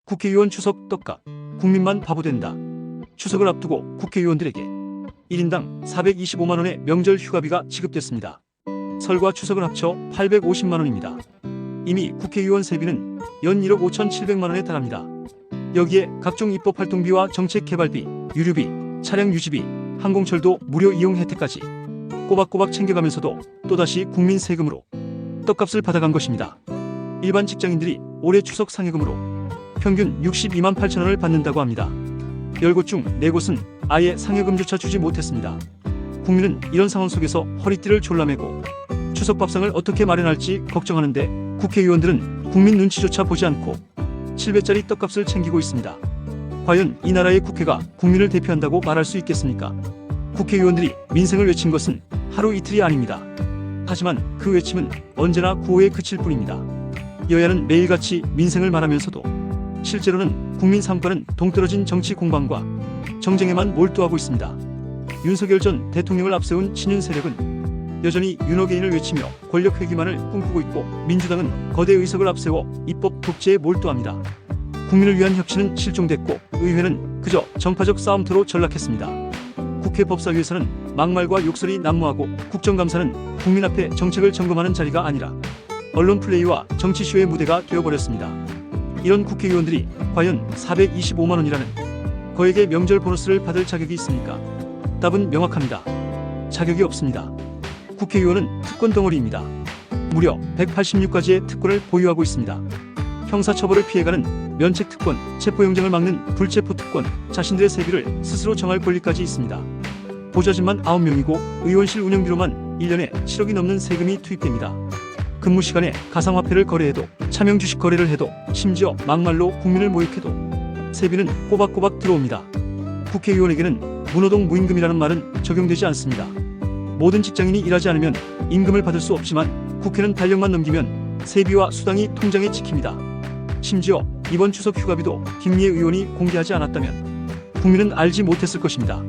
국회의원 추석 떡값, 국민만 바보 된다. 추석을 앞두고 국회의원들에게 1인당 425만원의 명절 휴가비가 지급됐습니다. 설과 추석을 합쳐 850만원입니다. 이미 국회의원 세비는 연 1억 5,700만원에 달합니다. 여기에 각종 입법활동비와 정책개발비, 유류비, 차량 유지비, 항공철도 무료 이용 혜택까지 꼬박꼬박 챙겨가면서도 또다시 국민 세금으로 떡값을 받아간 것입니다. 일반 직장인들이 올해 추석 상여금으로 평균 62만 8천원을 받는다고 합니다. 10곳 중 4곳은 아예 상여금조차 주지 못했습니다. 국민은 이런 상황 속에서 허리띠를 졸라매고 추석 밥상을 어떻게 마련할지 걱정하는데 국회의원들은 국민 눈치조차 보지 않고 7배짜리 떡값을 챙기고 있습니다. 과연 이 나라의 국회가 국민을 대표한다고 말할 수 있겠습니까? 국회의원들이 민생을 외친 것은 하루 이틀이 아닙니다. 하지만 그 외침은 언제나 구호에 그칠 뿐입니다. 여야는 매일같이 민생을 말하면서도 실제로는 국민 삶과는 동떨어진 정치 공방과 정쟁에만 몰두하고 있습니다. 윤석열 전 대통령을 앞세운 친윤 세력은 여전히 윤어게인을 외치며 권력 회귀만을 꿈꾸고 있고, 민주당은 거대 의석을 앞세워 입법 독재에 몰두합니다. 국민을 위한 혁신은 실종됐고 의회는 그저 정파적 싸움터로 전락했습니다. 국회 법사위에서는 막말과 욕설이 난무하고, 국정감사는 국민 앞에 정책을 점검하는 자리가 아니라 언론 플레이와 정치쇼의 무대가 되어버렸습니다. 이런 국회의원들이 과연 425만원이라는 거액의 명절 보너스를 받을 자격이 있습니까? 답은 명확합니다. 자격이 없습니다. 국회의원은 특권 덩어리입니다. 무려 186가지의 특권을 보유하고 있습니다. 형사처벌을 피해가는 면책특권, 체포영장을 막는 불체포특권, 자신들의 세비를 스스로 정할 권리까지 있습니다. 보좌진만 9명이고 의원실 운영비로만 1년에 7억이 넘는 세금이 투입됩니다. 근무 시간에 가상화폐를 거래해도, 차명 주식 거래를 해도, 심지어 막말로 국민을 모욕해도 세비는 꼬박꼬박 들어옵니다. 국회의원에게는 무노동 무임금이라는 말은 적용되지 않습니다. 모든 직장인이 일하지 않으면 임금을 받을 수 없지만 국회는 달력만 넘기면 세비와 수당이 통장에 찍힙니다. 심지어 이번 추석 휴가비도 김미애 의원이 공개하지 않았다면 국민은 알지 못했을 것입니다.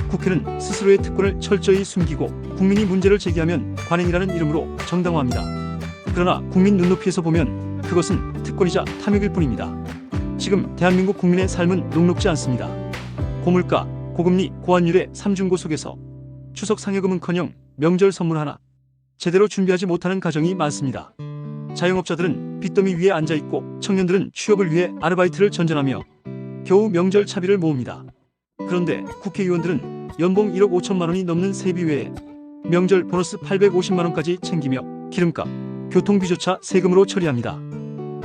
국회는 스스로의 특권을 철저히 숨기고 국민이 문제를 제기하면 관행이라는 이름으로 정당화합니다. 그러나 국민 눈높이에서 보면 그것은 특권이자 탐욕일 뿐입니다. 지금 대한민국 국민의 삶은 녹록지 않습니다. 고물가, 고금리, 고환율의 삼중고 속에서 추석 상여금은커녕 명절 선물 하나 제대로 준비하지 못하는 가정이 많습니다. 자영업자들은 빚더미 위에 앉아있고 청년들은 취업을 위해 아르바이트를 전전하며 겨우 명절 차비를 모읍니다. 그런데 국회의원들은 연봉 1억 5천만원이 넘는 세비 외에 명절 보너스 850만원까지 챙기며 기름값, 교통비조차 세금으로 처리합니다.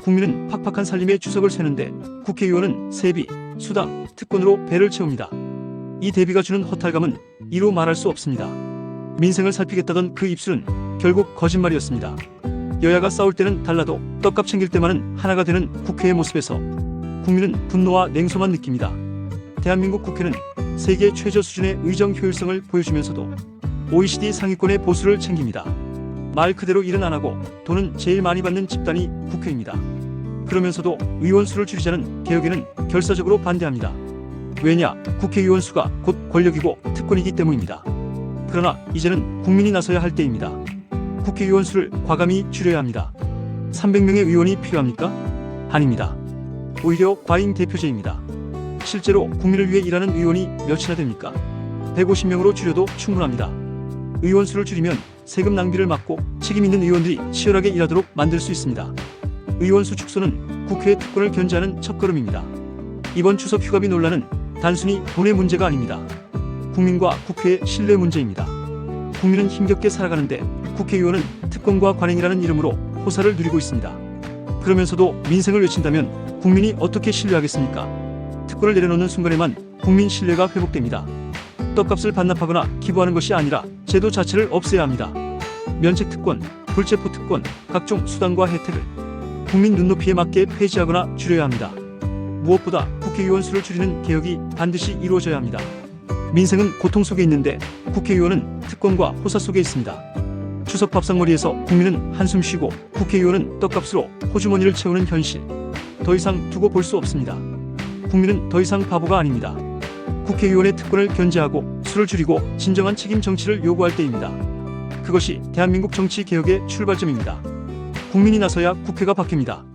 국민은 팍팍한 살림에 추석을 쇠는데 국회의원은 세비, 수당, 특권으로 배를 채웁니다. 이 대비가 주는 허탈감은 이루 말할 수 없습니다. 민생을 살피겠다던 그 입술은 결국 거짓말이었습니다. 여야가 싸울 때는 달라도 떡값 챙길 때만은 하나가 되는 국회의 모습에서 국민은 분노와 냉소만 느낍니다. 대한민국 국회는 세계 최저 수준의 의정 효율성을 보여주면서도 OECD 상위권의 보수를 챙깁니다. 말 그대로 일은 안 하고 돈은 제일 많이 받는 집단이 국회입니다. 그러면서도 의원 수를 줄이자는 개혁에는 결사적으로 반대합니다. 왜냐? 국회의원 수가 곧 권력이고 특권이기 때문입니다. 그러나 이제는 국민이 나서야 할 때입니다. 국회의원 수를 과감히 줄여야 합니다. 300명의 의원이 필요합니까? 아닙니다. 오히려 과잉 대표제입니다. 실제로 국민을 위해 일하는 의원이 몇이나 됩니까? 150명으로 줄여도 충분합니다. 의원 수를 줄이면 세금 낭비를 막고 책임 있는 의원들이 치열하게 일하도록 만들 수 있습니다. 의원 수 축소는 국회의 특권을 견제하는 첫걸음입니다. 이번 추석 휴가비 논란은 단순히 돈의 문제가 아닙니다. 국민과 국회의 신뢰 문제입니다. 국민은 힘겹게 살아가는데 국회의원은 특권과 관행이라는 이름으로 호사를 누리고 있습니다. 그러면서도 민생을 외친다면 국민이 어떻게 신뢰하겠습니까? 특권을 내려놓는 순간에만 국민 신뢰가 회복됩니다. 떡값을 반납하거나 기부하는 것이 아니라 제도 자체를 없애야 합니다. 면책특권, 불체포특권, 각종 수당과 혜택을 국민 눈높이에 맞게 폐지하거나 줄여야 합니다. 무엇보다 국회의원 수를 줄이는 개혁이 반드시 이루어져야 합니다. 민생은 고통 속에 있는데 국회의원은 특권과 호사 속에 있습니다. 추석 밥상머리에서 국민은 한숨 쉬고 국회의원은 떡값으로 호주머니를 채우는 현실, 더 이상 두고 볼 수 없습니다. 국민은 더 이상 바보가 아닙니다. 국회의원의 특권을 견제하고 수를 줄이고 진정한 책임 정치를 요구할 때입니다. 그것이 대한민국 정치 개혁의 출발점입니다. 국민이 나서야 국회가 바뀝니다.